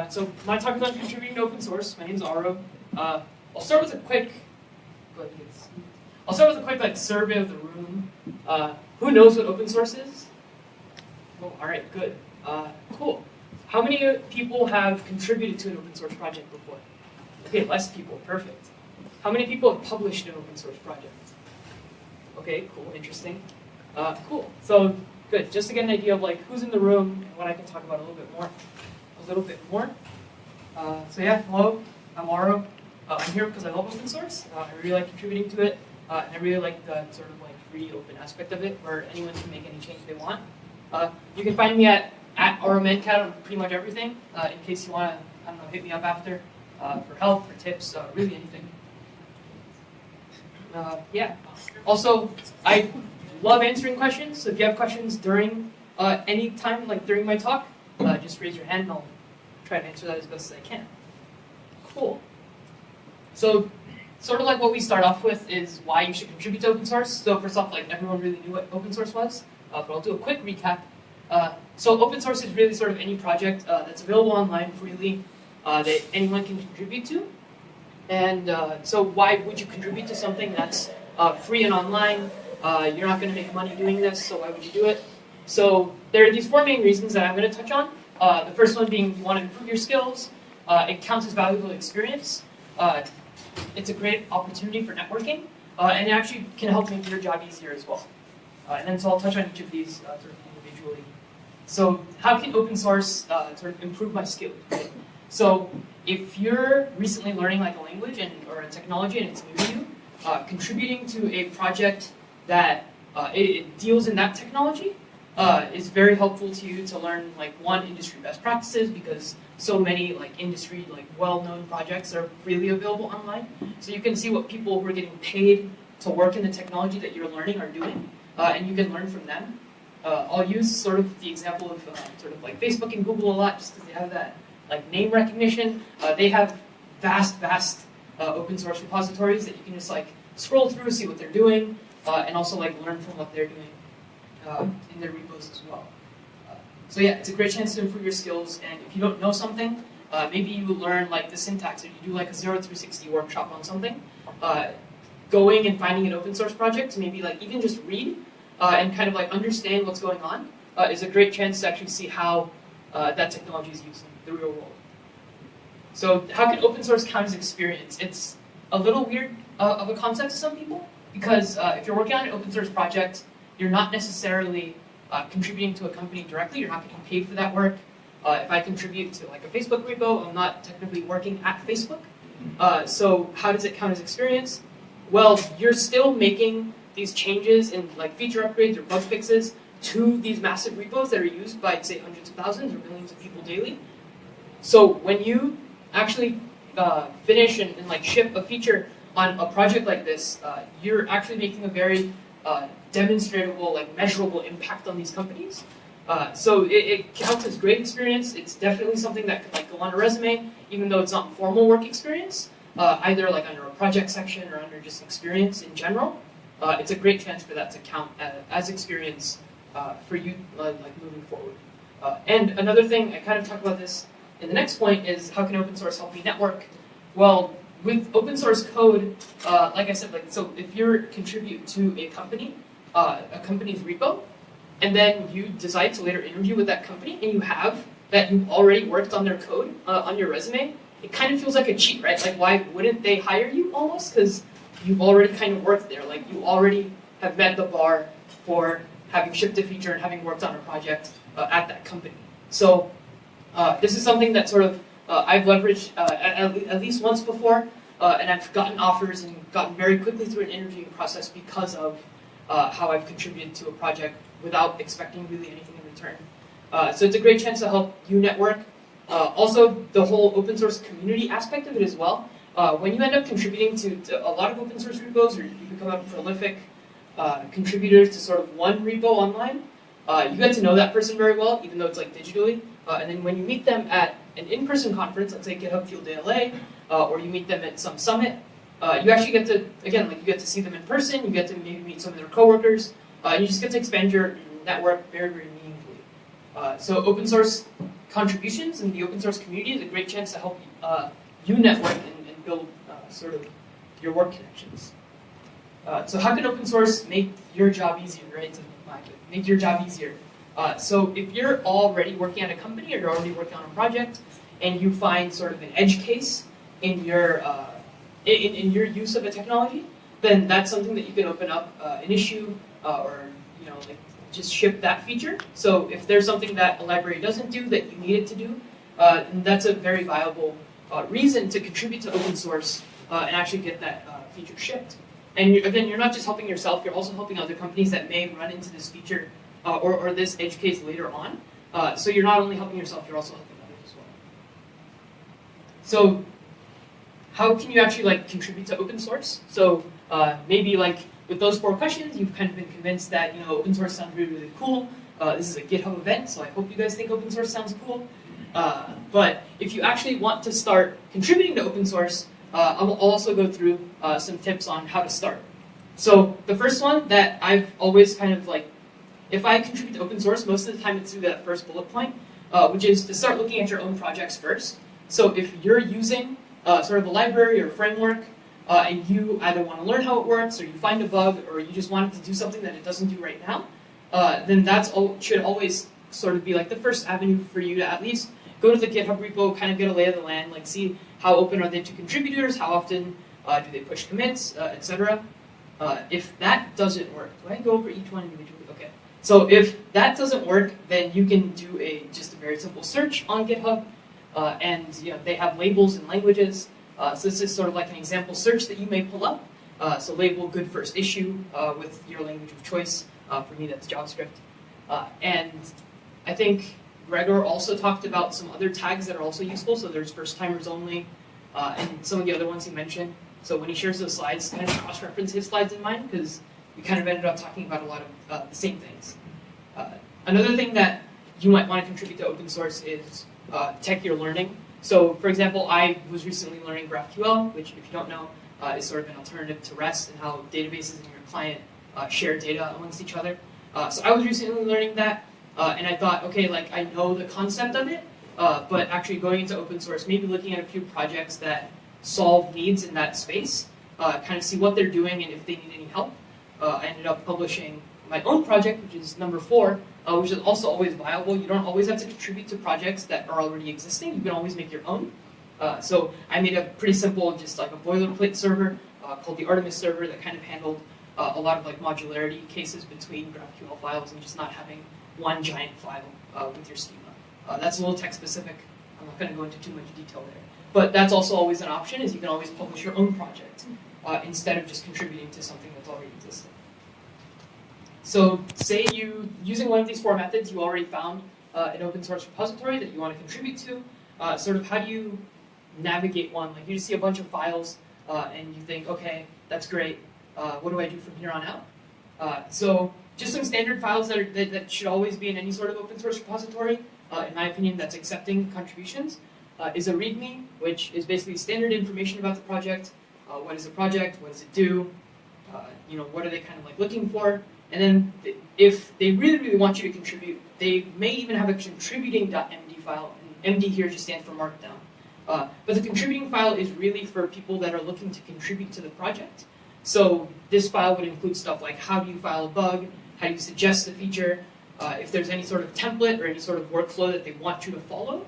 So my talk is on contributing to open source. My name's Aro. I'll start with a quick like survey of the room. Who knows what open source is? Oh, all right, good. Cool. How many people have contributed to an open source project before? Okay, less people. Perfect. How many people have published an open source project? Okay, cool, interesting. Cool. So good. Just to get an idea of like who's in the room and what I can talk about a little bit more. So yeah, hello. I'm Aro. I'm here because I love open source. I really like contributing to it, and I really like the sort of like free, open aspect of it, where anyone can make any change they want. You can find me at RoMancat on pretty much everything. In case you want to, I don't know, hit me up after for help, for tips, really anything. Yeah. Also, I love answering questions. So if you have questions during any time, like during my talk, just raise your hand and I'll try to answer that as best as I can. Cool. So, sort of like what we start off with is why you should contribute to open source. So first off, like everyone really knew what open source was, but I'll do a quick recap. So open source is really sort of any project that's available online freely that anyone can contribute to. And so why would you contribute to something that's free and online? You're not going to make money doing this, so why would you do it? So there are these four main reasons that I'm going to touch on. The first one being you want to improve your skills. It counts as valuable experience. It's a great opportunity for networking, and it actually can help make your job easier as well. And then so I'll touch on each of these sort of individually. So how can open source sort of improve my skills? Right? So if you're recently learning like a language or a technology and it's new to you, contributing to a project that it deals in that technology is very helpful to you to learn like one, industry best practices, because so many like industry like well-known projects are freely available online. So you can see what people who are getting paid to work in the technology that you're learning are doing, and you can learn from them. I'll use sort of the example of sort of like Facebook and Google a lot, just because they have that like name recognition. They have vast open source repositories that you can just like scroll through, see what they're doing, and also like learn from what they're doing in their repos as well. So yeah, it's a great chance to improve your skills, and if you don't know something, maybe you learn like the syntax, or you do like a 0-360 workshop on something. Going and finding an open source project to maybe like even just read and kind of like understand what's going on is a great chance to actually see how that technology is used in the real world. So how can open source count as experience? It's a little weird of a concept to some people, because if you're working on an open source project, you're not necessarily contributing to a company directly. You're not getting paid for that work. If I contribute to like a Facebook repo, I'm not technically working at Facebook. So how does it count as experience? Well, you're still making these changes in like feature upgrades or bug fixes to these massive repos that are used by, say, hundreds of thousands or millions of people daily. So when you actually finish and like ship a feature on a project like this, you're actually making a very demonstrable, like measurable impact on these companies. So it counts as great experience. It's definitely something that could like go on a resume, even though it's not formal work experience, either like under a project section or under just experience in general. It's a great chance for that to count as experience for you like moving forward. And another thing, I kind of talked about this in the next point, is how can open source help me network? Well, with open source code, like I said, like so if you contribute to a company's repo, and then you decide to later interview with that company, and you have that you've already worked on their code on your resume, it kind of feels like a cheat, right? Like why wouldn't they hire you almost? Because you've already kind of worked there. Like you already have met the bar for having shipped a feature and having worked on a project at that company. So this is something that sort of I've leveraged at least once before, and I've gotten offers and gotten very quickly through an interviewing process because of how I've contributed to a project without expecting really anything in return. So it's a great chance to help you network. Also, the whole open source community aspect of it as well. When you end up contributing to a lot of open source repos, or you become a prolific contributor to sort of one repo online, you get to know that person very well, even though it's like digitally. And then when you meet them at an in-person conference, let's say Github Field LA, or you meet them at some summit, you actually get to, again, like you get to see them in person, you get to maybe meet some of their coworkers, and you just get to expand your network very, very meaningfully. So open source contributions in the open source community is a great chance to help you network and build sort of your work connections. So how can open source make your job easier, right? So make your job easier. So if you're already working at a company or you're already working on a project and you find sort of an edge case in your use of a technology, then that's something that you can open up an issue or like just ship that feature. So if there's something that a library doesn't do that you need it to do, then that's a very viable reason to contribute to open source and actually get that feature shipped. And again, you're not just helping yourself, you're also helping other companies that may run into this feature or this edge case later on. So you're not only helping yourself, you're also helping others as well. So how can you actually contribute to open source? So maybe with those 4 questions, you've kind of been convinced that open source sounds really, really cool. This is a GitHub event, so I hope you guys think open source sounds cool. But if you actually want to start contributing to open source, I will also go through some tips on how to start. So the first one that I've always kind of if I contribute to open source, most of the time it's through that first bullet point, which is to start looking at your own projects first. So if you're using sort of a library or framework, and you either want to learn how it works, or you find a bug, or you just want it to do something that it doesn't do right now, then that should always sort of be the first avenue for you to at least go to the GitHub repo, kind of get a lay of the land, see how open are they to contributors, how often do they push commits, etc. If that doesn't work, do I go over each one individually? Okay. So if that doesn't work, then you can do just a very simple search on GitHub, and they have labels and languages. So this is sort of like an example search that you may pull up. So label good first issue with your language of choice. For me, that's JavaScript. And I think Gregor also talked about some other tags that are also useful. So there's first timers only, and some of the other ones he mentioned. So when he shares those slides, kind of cross-reference his slides in mine, because we kind of ended up talking about a lot of the same things. Another thing that you might want to contribute to open source is tech you're learning. So, for example, I was recently learning GraphQL, which, if you don't know, is sort of an alternative to REST and how databases and your client share data amongst each other. So I was recently learning that, and I thought, okay, I know the concept of it, but actually going into open source, maybe looking at a few projects that solve needs in that space, kind of see what they're doing and if they need any help. I ended up publishing my own project, which is number 4, which is also always viable. You don't always have to contribute to projects that are already existing. You can always make your own. So I made a pretty simple, just a boilerplate server called the Artemis server that kind of handled a lot of modularity cases between GraphQL files and just not having one giant file with your schema. That's a little tech specific. I'm not going to go into too much detail there. But that's also always an option, is you can always publish your own project instead of just contributing to something that's already existing. So say using one of these 4 methods, you already found an open source repository that you want to contribute to. Sort of how do you navigate one? You just see a bunch of files and you think, okay, that's great. What do I do from here on out? So just some standard files that should always be in any sort of open source repository, in my opinion, that's accepting contributions, is a README, which is basically standard information about the project. What is the project? What does it do? What are they kind of looking for? And then if they really, really want you to contribute, they may even have a contributing.md file. And MD here just stands for Markdown. But the contributing file is really for people that are looking to contribute to the project. So this file would include stuff like how do you file a bug, how do you suggest a feature, if there's any sort of template or any sort of workflow that they want you to follow,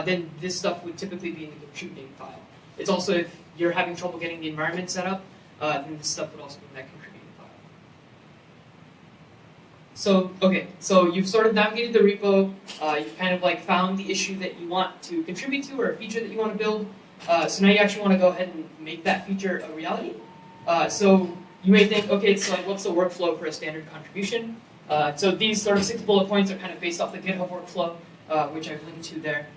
then this stuff would typically be in the contributing file. It's also, if you're having trouble getting the environment set up, then this stuff would also be in that contributing file. So, okay, so you've sort of navigated the repo, you've kind of found the issue that you want to contribute to or a feature that you want to build. So now you actually want to go ahead and make that feature a reality. So you may think, okay, so what's the workflow for a standard contribution? So these sort of 6 bullet points are kind of based off the GitHub workflow, which I've linked to there.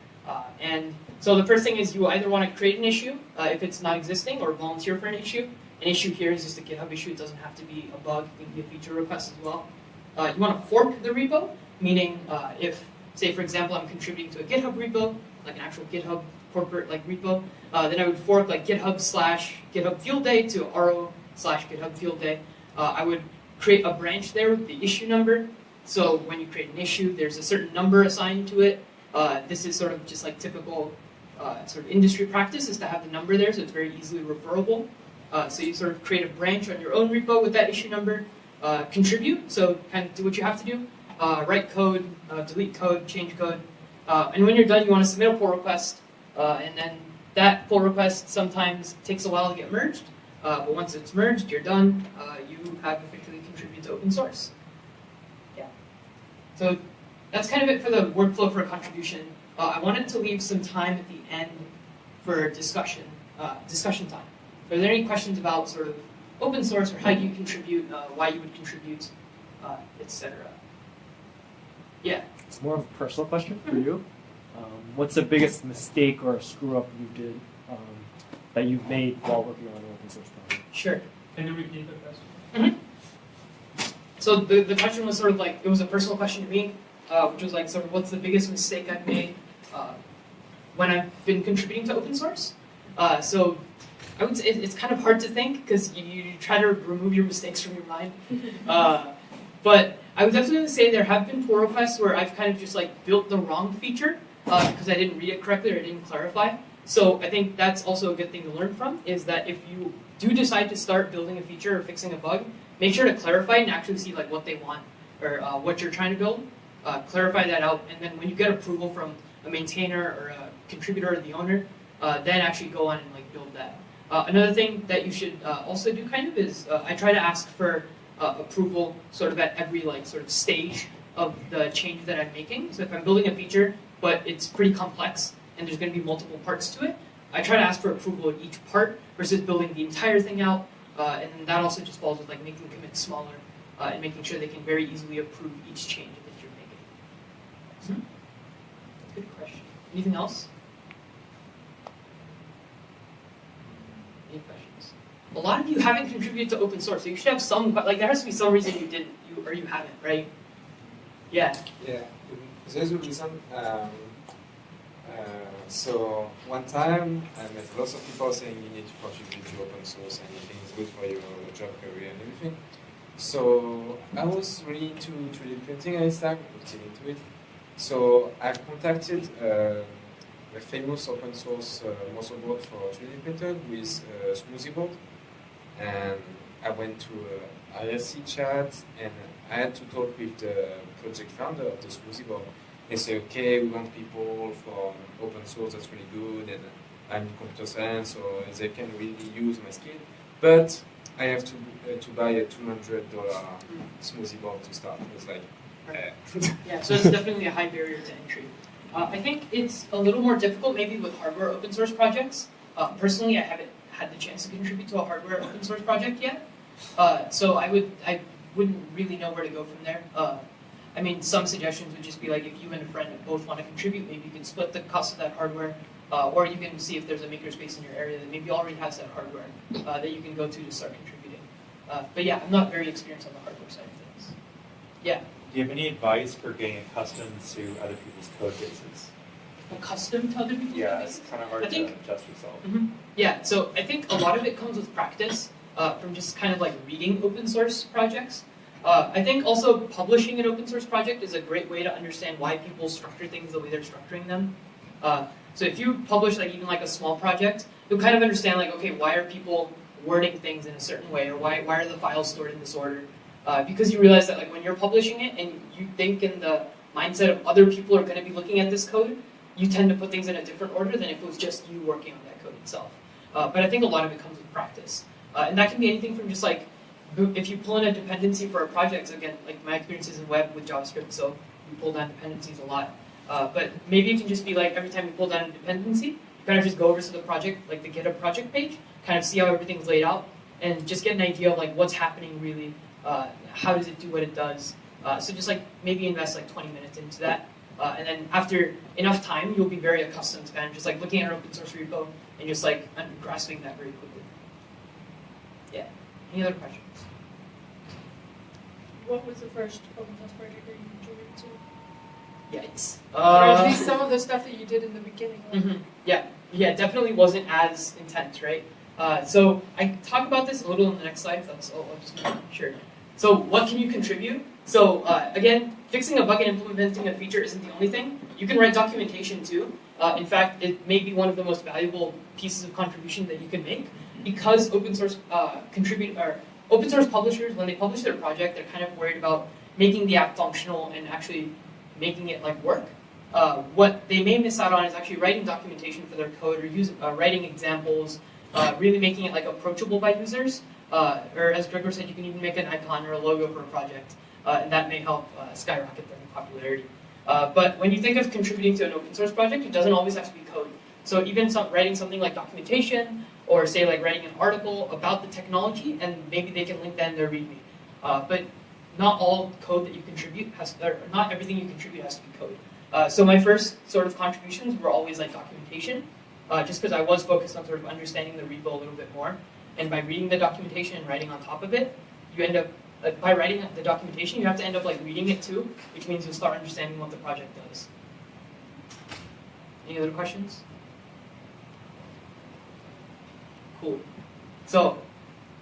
And so the first thing is you either want to create an issue if it's not existing, or volunteer for an issue. An issue here is just a GitHub issue. It doesn't have to be a bug. It can be a feature request as well. You want to fork the repo, meaning if, say, for example, I'm contributing to a GitHub repo, like an actual GitHub corporate repo, then I would fork GitHub/GitHub Field Day to ro/GitHub Field Day. I would create a branch there with the issue number. So when you create an issue, there's a certain number assigned to it. This is sort of just like typical sort of industry practice is to have the number there, so it's very easily referable. So you sort of create a branch on your own repo with that issue number, contribute, so kind of do what you have to do, write code, delete code, change code, and when you're done, you want to submit a pull request, and then that pull request sometimes takes a while to get merged, but once it's merged, you're done, you have effectively contributed to open source. Yeah. So that's kind of it for the workflow for a contribution. I wanted to leave some time at the end for discussion time. So are there any questions about sort of open source or how you contribute, why you would contribute, etc.? Yeah. It's more of a personal question for you. What's the biggest mistake or screw up you did that you've made while working on an open source project? Sure. Can you repeat the question? Mm-hmm. So the question was sort of like, it was a personal question to me, which was like, sort of what's the biggest mistake I've made when I've been contributing to open source? So I would say it's kind of hard to think because you try to remove your mistakes from your mind. But I would definitely say there have been pull requests where I've kind of just like built the wrong feature because I didn't read it correctly or I didn't clarify. So I think that's also a good thing to learn from, is that if you do decide to start building a feature or fixing a bug, make sure to clarify and actually see like what they want or what you're trying to build. Clarify that out, and then when you get approval from a maintainer or a contributor or the owner, then actually go on and like build that. Another thing that you should also do kind of is I try to ask for approval sort of at every like sort of stage of the change that I'm making. So if I'm building a feature, but it's pretty complex and there's going to be multiple parts to it, I try to ask for approval at each part versus building the entire thing out. And then that also just falls with like making commits smaller and making sure they can very easily approve each change that you're making. Good question. Anything else? Any questions? A lot of you haven't contributed to open source, so you should have some, like there has to be some reason you didn't, or you haven't, right? Yeah. Yeah, there's a reason. So one time I met lots of people saying you need to contribute to open source and you think it's good for your job career and everything. So I was really into 3D printing at this time, still into it. So I contacted a famous open source muscle board for 3D printer with Smoothie Board, and I went to IRC chat and I had to talk with the project founder of the Smoothie Board. They say, okay, we want people from open source, that's really good, and I'm in computer science, so they can really use my skill, but I have to buy a $200 Smoothie Board to start. It's like, Yeah, so it's definitely a high barrier to entry. I think it's a little more difficult maybe with hardware open source projects. Personally, I haven't had the chance to contribute to a hardware open source project yet. So I wouldn't really know where to go from there. I mean, some suggestions would just be like if you and a friend both want to contribute, maybe you can split the cost of that hardware, or you can see if there's a makerspace in your area that maybe already has that hardware that you can go to start contributing. But yeah, I'm not very experienced on the hardware side of things. Yeah. Do you have any advice for getting accustomed to other people's code bases? Accustomed to other people's Yeah, code it's bases? kind of hard to adjust yourself. Mm-hmm. Yeah, so I think a lot of it comes with practice from just kind of like reading open source projects. I think also publishing an open source project is a great way to understand why people structure things the way they're structuring them. So if you publish like even like a small project, you'll kind of understand like, okay, why are people wording things in a certain way, or why are the files stored in this order? Because you realize that like when you're publishing it and you think in the mindset of other people are going to be looking at this code, you tend to put things in a different order than if it was just you working on that code itself. But I think a lot of it comes with practice. And that can be anything from just like, if you pull in a dependency for a project, again, like my experiences in web with JavaScript, so you pull down dependencies a lot. But maybe it can just be like every time you pull down a dependency, you kind of just go over to the project, like the GitHub project page, kind of see how everything's laid out, and just get an idea of like what's happening really, how does it do what it does. So just like maybe invest like 20 minutes into that. And then after enough time, you'll be very accustomed to kind of just like looking at an open source repo and just like grasping that very quickly. Yeah. Any other questions? What was the first open source project that you contributed to? Yikes. Or at least some of the stuff that you did in the beginning. Like. Yeah, it definitely wasn't as intense, right? So I talk about this a little in the next slide. I'll just make sure. So what can you contribute? So again, fixing a bug and implementing a feature isn't the only thing. You can write documentation too. In fact, it may be one of the most valuable pieces of contribution that you can make because open source open source publishers, when they publish their project, they're kind of worried about making the app functional and actually making it like work. What they may miss out on is actually writing documentation for their code or writing examples, really making it like approachable by users. Or as Gregor said, you can even make an icon or a logo for a project, and that may help skyrocket their popularity. But when you think of contributing to an open source project, it doesn't always have to be code. So even writing something like documentation, or say like writing an article about the technology, and maybe they can link that in their README. But not all code that you contribute or not everything you contribute has to be code. So my first sort of contributions were always like documentation, just because I was focused on sort of understanding the repo a little bit more. And by reading the documentation and writing on top of it, you end up, by writing the documentation, you have to end up like reading it too, which means you'll start understanding what the project does. Any other questions? Cool. So,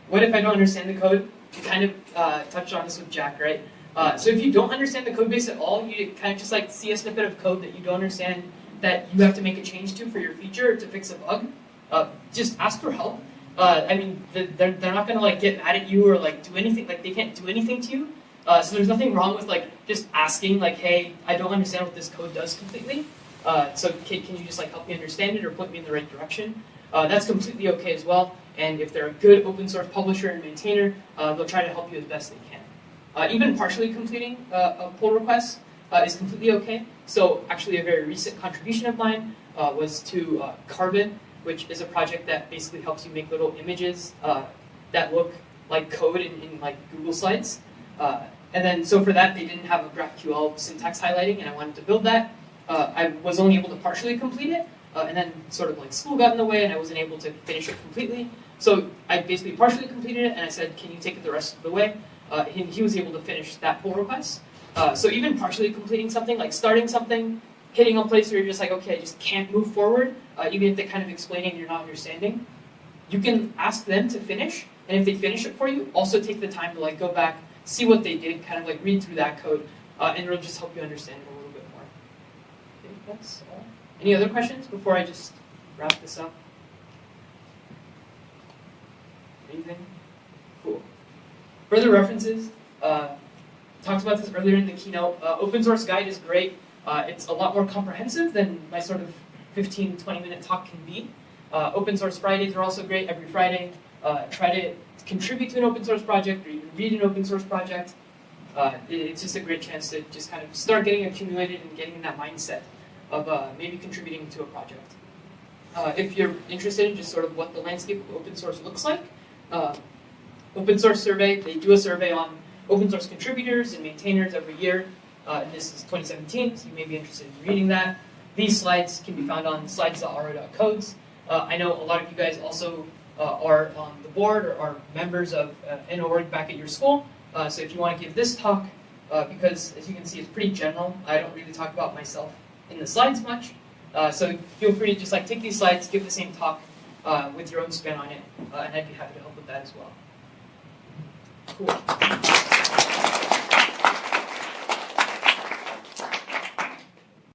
what if I don't understand the code? You kind of touched on this with Jack, right? So if you don't understand the code base at all, you kind of just like see a snippet of code that you don't understand that you have to make a change to for your feature to fix a bug, just ask for help. I mean, they're not gonna like get mad at you or like do anything. Like they can't do anything to you. So there's nothing wrong with like just asking like, hey, I don't understand what this code does completely. So can you just like help me understand it or point me in the right direction? That's completely okay as well. And if they're a good open source publisher and maintainer, they'll try to help you as best they can. Even partially completing a pull request is completely okay. So actually a very recent contribution of mine was to Carbon, which is a project that basically helps you make little images that look like code in like Google Slides. And then so for that, they didn't have a GraphQL syntax highlighting, and I wanted to build that. I was only able to partially complete it, and then sort of like school got in the way, and I wasn't able to finish it completely. So I basically partially completed it, and I said, can you take it the rest of the way? He was able to finish that pull request. So even partially completing something, like starting something, hitting a place where you're just like, okay, I just can't move forward, even if they kind of explain it and you're not understanding, you can ask them to finish, and if they finish it for you, also take the time to like go back, see what they did, kind of like read through that code, and it'll just help you understand it a little bit more. I think that's all. Any other questions before I just wrap this up? Anything? Cool. Further references, talked about this earlier in the keynote. Open source guide is great. It's a lot more comprehensive than my sort of 15, 20-minute talk can be. Open source Fridays are also great. Every Friday, try to contribute to an open source project or even read an open source project. It's just a great chance to just kind of start getting accumulated and getting in that mindset of maybe contributing to a project. If you're interested in just sort of what the landscape of open source looks like, Open Source Survey, they do a survey on open source contributors and maintainers every year. And this is 2017, so you may be interested in reading that. These slides can be found on slides.ro.codes. I know a lot of you guys also are on the board or are members of an org back at your school. So if you want to give this talk, because as you can see, it's pretty general. I don't really talk about myself in the slides much. So feel free to just like take these slides, give the same talk with your own spin on it, and I'd be happy to help with that as well. Cool.